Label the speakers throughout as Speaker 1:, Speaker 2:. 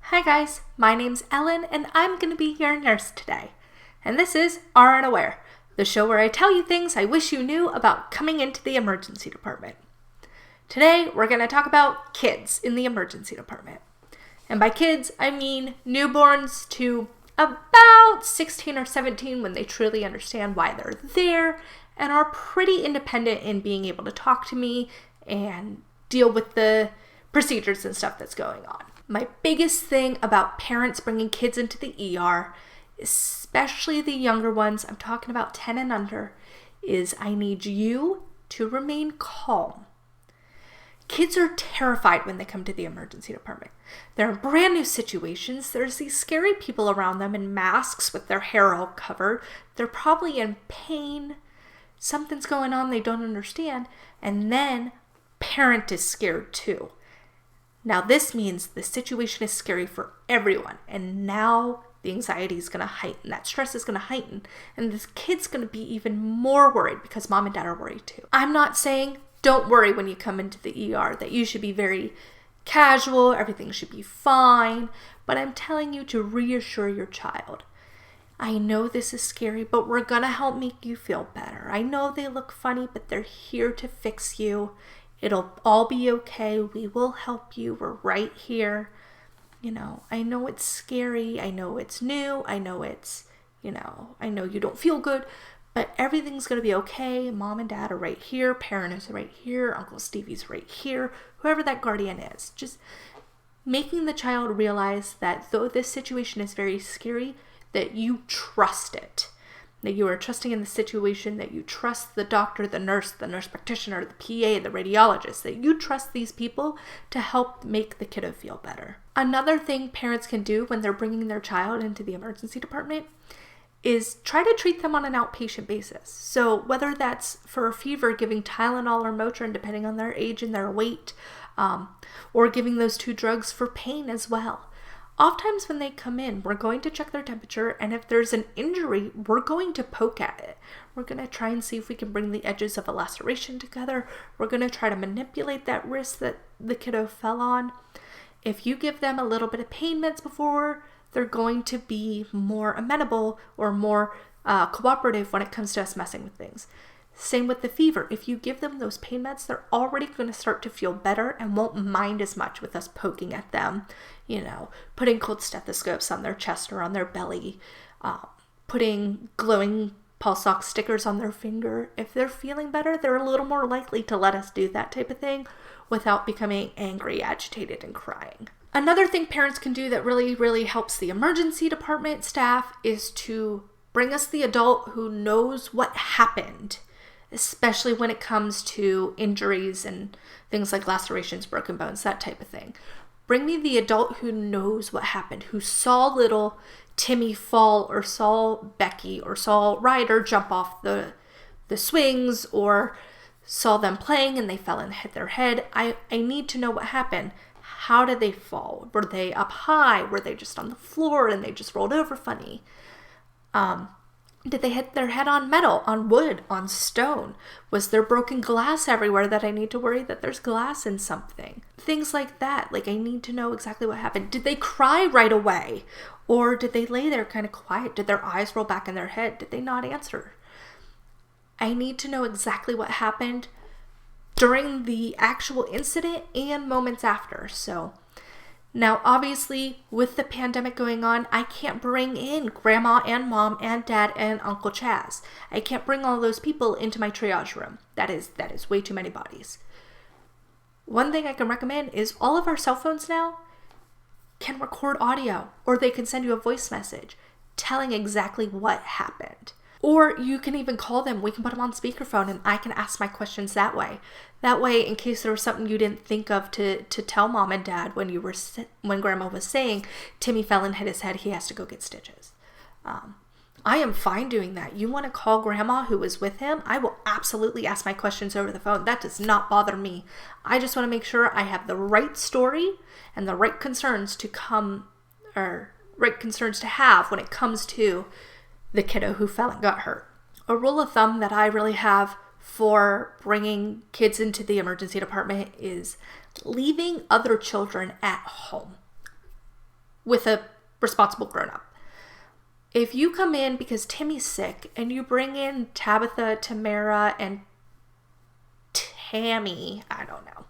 Speaker 1: Hi guys, my name's Ellen and I'm going to be your nurse today. And this is RN Aware, the show where I tell you things I wish you knew about coming into the emergency department. Today we're going to talk about kids in the emergency department. And by kids, I mean newborns to about 16 or 17 when they truly understand why they're there and are pretty independent in being able to talk to me and deal with the procedures and stuff that's going on. My biggest thing about parents bringing kids into the ER, especially the younger ones, I'm talking about 10 and under, is I need you to remain calm. Kids are terrified when they come to the emergency department. They're in brand new situations. There's these scary people around them in masks with their hair all covered. They're probably in pain. Something's going on they don't understand. And then parent is scared too. Now this means the situation is scary for everyone, and now the anxiety is going to heighten, that stress is going to heighten, and this kid's going to be even more worried because mom and dad are worried too. I'm not saying don't worry when you come into the ER, that you should be very casual, everything should be fine, but I'm telling you to reassure your child. I know this is scary, but we're going to help make you feel better. I know they look funny, but they're here to fix you. It'll all be okay. We will help you. We're right here. I know it's scary. I know it's new. I know I know you don't feel good, but everything's going to be okay. Mom and dad are right here. Parent is right here. Uncle Stevie's right here. Whoever that guardian is. Just making the child realize that though this situation is very scary, that you trust it. That you are trusting in the situation, that you trust the doctor, the nurse practitioner, the PA, the radiologist, that you trust these people to help make the kiddo feel better. Another thing parents can do when they're bringing their child into the emergency department is try to treat them on an outpatient basis. So whether that's for a fever, giving Tylenol or Motrin, depending on their age and their weight, or giving those two drugs for pain as well. Oftentimes when they come in, we're going to check their temperature, and if there's an injury, we're going to poke at it. We're going to try and see if we can bring the edges of a laceration together. We're going to try to manipulate that wrist that the kiddo fell on. If you give them a little bit of pain meds before, they're going to be more amenable or more cooperative when it comes to us messing with things. Same with the fever. If you give them those pain meds, they're already going to start to feel better and won't mind as much with us poking at them, putting cold stethoscopes on their chest or on their belly, putting glowing pulse ox stickers on their finger. If they're feeling better, they're a little more likely to let us do that type of thing without becoming angry, agitated, and crying. Another thing parents can do that really, really helps the emergency department staff is to bring us the adult who knows what happened, especially when it comes to injuries and things like lacerations, broken bones, that type of thing. Bring me the adult who knows what happened, who saw little Timmy fall or saw Becky or saw Ryder jump off the swings or saw them playing and they fell and hit their head. I need to know what happened. How did they fall? Were they up high? Were they just on the floor and they just rolled over funny? Did they hit their head on metal, on wood, on stone? Was there broken glass everywhere that I need to worry that there's glass in something? Things like that. Like, I need to know exactly what happened. Did they cry right away? Or did they lay there kind of quiet? Did their eyes roll back in their head? Did they not answer? I need to know exactly what happened during the actual incident and moments after. So now, obviously, with the pandemic going on, I can't bring in grandma and mom and dad and Uncle Chaz. I can't bring all those people into my triage room. That is way too many bodies. One thing I can recommend is all of our cell phones now can record audio, or they can send you a voice message telling exactly what happened. Or you can even call them. We can put them on speakerphone and I can ask my questions that way. That way, in case there was something you didn't think of to tell mom and dad when grandma was saying, Timmy fell and hit his head, he has to go get stitches. I am fine doing that. You want to call grandma who was with him? I will absolutely ask my questions over the phone. That does not bother me. I just want to make sure I have the right story and the right concerns to have when it comes to the kiddo who fell and got hurt. A rule of thumb that I really have for bringing kids into the emergency department is leaving other children at home. with a responsible grown-up. If you come in because Timmy's sick and you bring in Tabitha, Tamara, and Tammy, I don't know.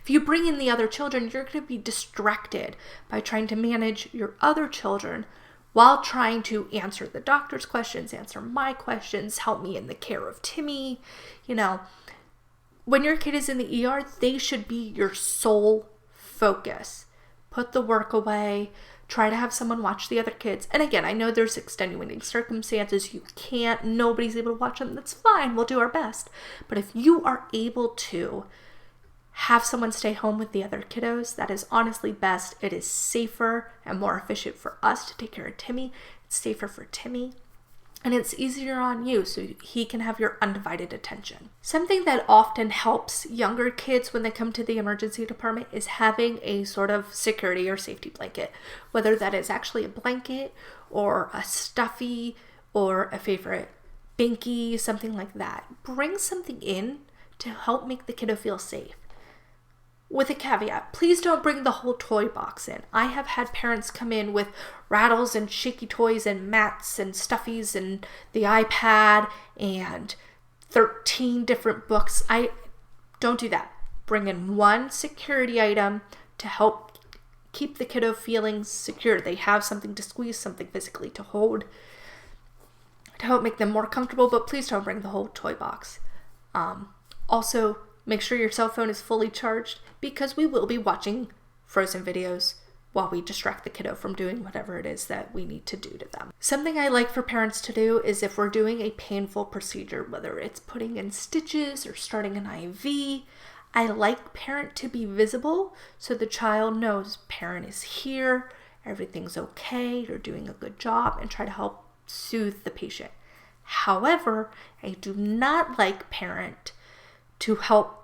Speaker 1: If you bring in the other children, you're going to be distracted by trying to manage your other children while trying to answer the doctor's questions, answer my questions, help me in the care of Timmy. You know, when your kid is in the ER, they should be your sole focus. Put the work away. Try to have someone watch the other kids. And again, I know there's extenuating circumstances. You can't, nobody's able to watch them. That's fine. We'll do our best. But if you are able to have someone stay home with the other kiddos, that is honestly best. It is safer and more efficient for us to take care of Timmy. It's safer for Timmy. And it's easier on you, so he can have your undivided attention. Something that often helps younger kids when they come to the emergency department is having a sort of security or safety blanket, whether that is actually a blanket or a stuffy or a favorite binky, something like that. Bring something in to help make the kiddo feel safe. With a caveat, please don't bring the whole toy box in. I have had parents come in with rattles and shaky toys and mats and stuffies and the iPad and 13 different books. I don't do that. Bring in one security item to help keep the kiddo feeling secure. They have something to squeeze, something physically to hold, to help make them more comfortable, but please don't bring the whole toy box. Also, make sure your cell phone is fully charged because we will be watching Frozen videos while we distract the kiddo from doing whatever it is that we need to do to them. Something I like for parents to do is if we're doing a painful procedure, whether it's putting in stitches or starting an IV, I like parent to be visible so the child knows parent is here, everything's okay, you're doing a good job, and try to help soothe the patient. However, I do not like parent to help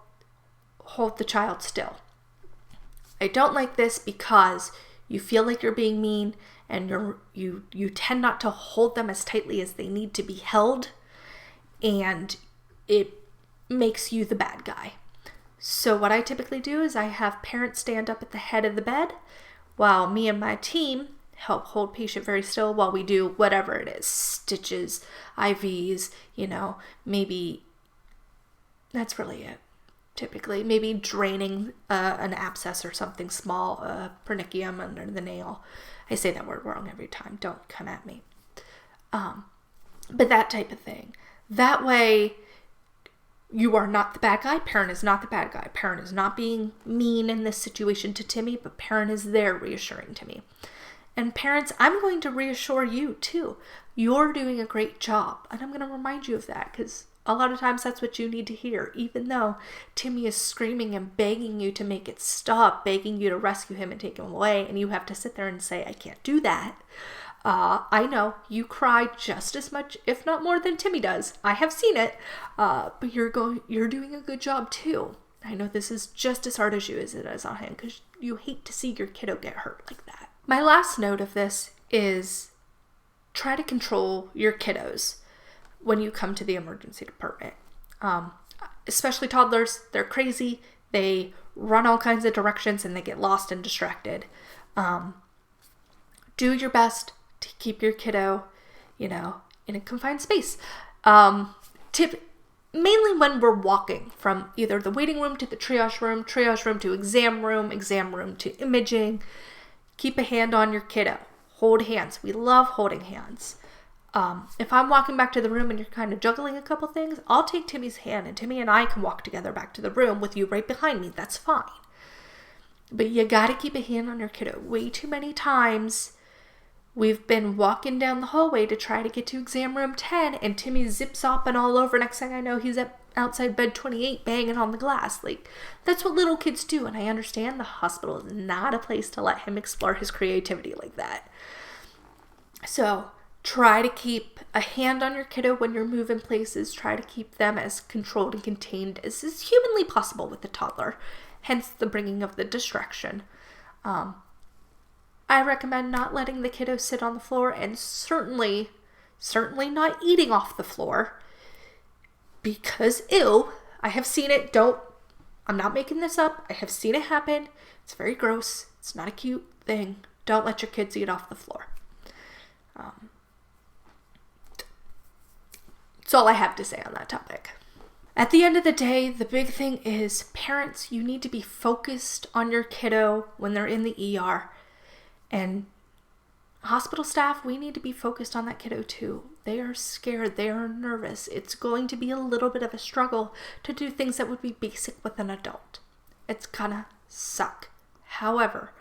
Speaker 1: hold the child still. I don't like this because you feel like you're being mean and you tend not to hold them as tightly as they need to be held, and it makes you the bad guy. So what I typically do is I have parents stand up at the head of the bed while me and my team help hold patient very still while we do whatever it is, stitches, IVs, maybe that's really it. Typically, maybe draining an abscess or something small, a pernickium under the nail. I say that word wrong every time. Don't come at me. But that type of thing. That way, you are not the bad guy. Parent is not the bad guy. Parent is not being mean in this situation to Timmy, but parent is there reassuring Timmy. And parents, I'm going to reassure you too. You're doing a great job. And I'm going to remind you of that because a lot of times that's what you need to hear, even though Timmy is screaming and begging you to make it stop, begging you to rescue him and take him away, and you have to sit there and say, I can't do that. I know you cry just as much, if not more, than Timmy does. I have seen it, but you're doing a good job too. I know this is just as hard as you as it is on him because you hate to see your kiddo get hurt like that. My last note of this is try to control your kiddos when you come to the emergency department. Especially toddlers, they're crazy. They run all kinds of directions and they get lost and distracted. Do your best to keep your kiddo, in a confined space. Mainly when we're walking from either the waiting room to the triage room to exam room to imaging. Keep a hand on your kiddo. Hold hands. We love holding hands. If I'm walking back to the room and you're kind of juggling a couple things, I'll take Timmy's hand and Timmy and I can walk together back to the room with you right behind me. That's fine. But you gotta keep a hand on your kiddo. Way too many times we've been walking down the hallway to try to get to exam room 10 and Timmy zips hopping all over. Next thing I know, he's outside bed 28 banging on the glass. Like, that's what little kids do. And I understand the hospital is not a place to let him explore his creativity like that. So try to keep a hand on your kiddo when you're moving places. Try to keep them as controlled and contained as is humanly possible with a toddler. Hence the bringing of the distraction. I recommend not letting the kiddo sit on the floor and certainly not eating off the floor. Because I have seen it. I'm not making this up. I have seen it happen. It's very gross. It's not a cute thing. Don't let your kids eat off the floor. That's all I have to say on that topic. At the end of the day, the big thing is, parents, you need to be focused on your kiddo when they're in the ER. And hospital staff, we need to be focused on that kiddo too. They are scared. They are nervous. It's going to be a little bit of a struggle to do things that would be basic with an adult. It's gonna suck. However,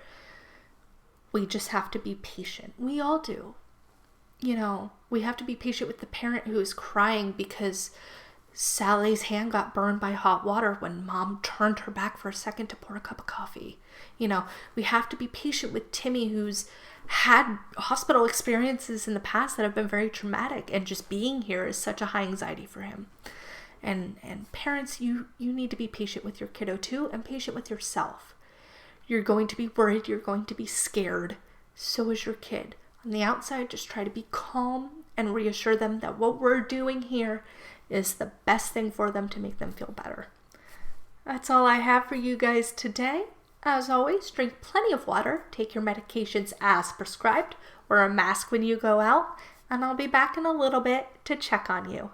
Speaker 1: we just have to be patient. We all do. We have to be patient with the parent who is crying because Sally's hand got burned by hot water when mom turned her back for a second to pour a cup of coffee. We have to be patient with Timmy, who's had hospital experiences in the past that have been very traumatic, and just being here is such a high anxiety for him. And parents, you need to be patient with your kiddo too, and patient with yourself. You're going to be worried, you're going to be scared. So is your kid. On the outside, just try to be calm and reassure them that what we're doing here is the best thing for them to make them feel better. That's all I have for you guys today. As always, drink plenty of water, take your medications as prescribed, wear a mask when you go out, and I'll be back in a little bit to check on you.